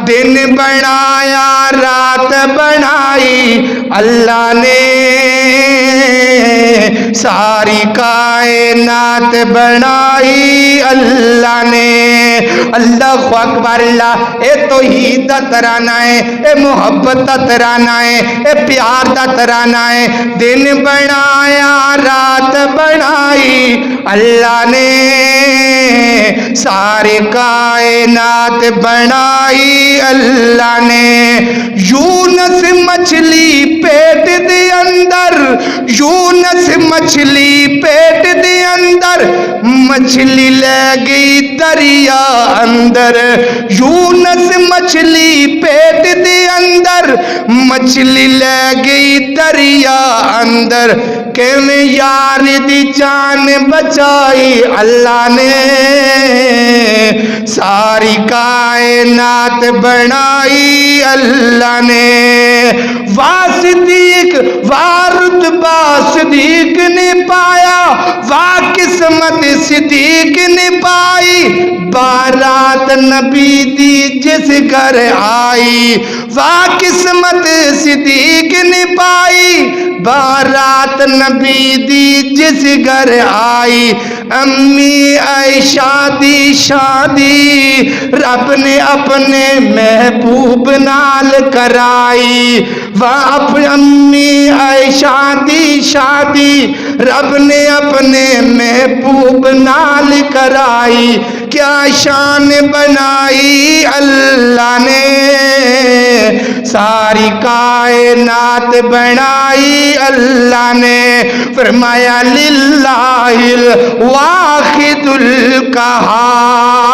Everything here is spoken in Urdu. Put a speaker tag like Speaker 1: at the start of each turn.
Speaker 1: دن بنایا رات بنائی اللہ نے ساری کائنات بنائی اللہ نے اللہ اکبر اللہ اے توحید دا ترانہ ہے اے محبت دا ترانہ ہے اے پیار دا ترانہ ہے دن بنایا رات بنائی اللہ نے ساری کائنات بنائی اللہ نے یونس مچھلی پیٹ دے اندر یونس مچھلی پیٹ دے اندر مچھلی لے گئی دریا اندر یونس مچھلی پیٹ دے اندر مچھلی لے گئی دریا اندر کیویں یار دی جان بچائی اللہ نے ساری کائنات بنائی اللہ نے واہ صدیق واہ رتبہ صدیق نے پایا واہ قسمت صدیق نے پائی بارات نبی دی جس گھر آئی واہ قسمت صدیق نے پائی بارات نبی دی جس گھر آئی امی عائشہ دی شادی رب نے اپنے محبوب نال کرائی واہ امی عائشہ دی شادی رب نے اپنے محبوب نال کرائی کیا شان بنائی اللہ نے ساری کائنات بنائی اللہ نے فرمایا للہ الواحد القہار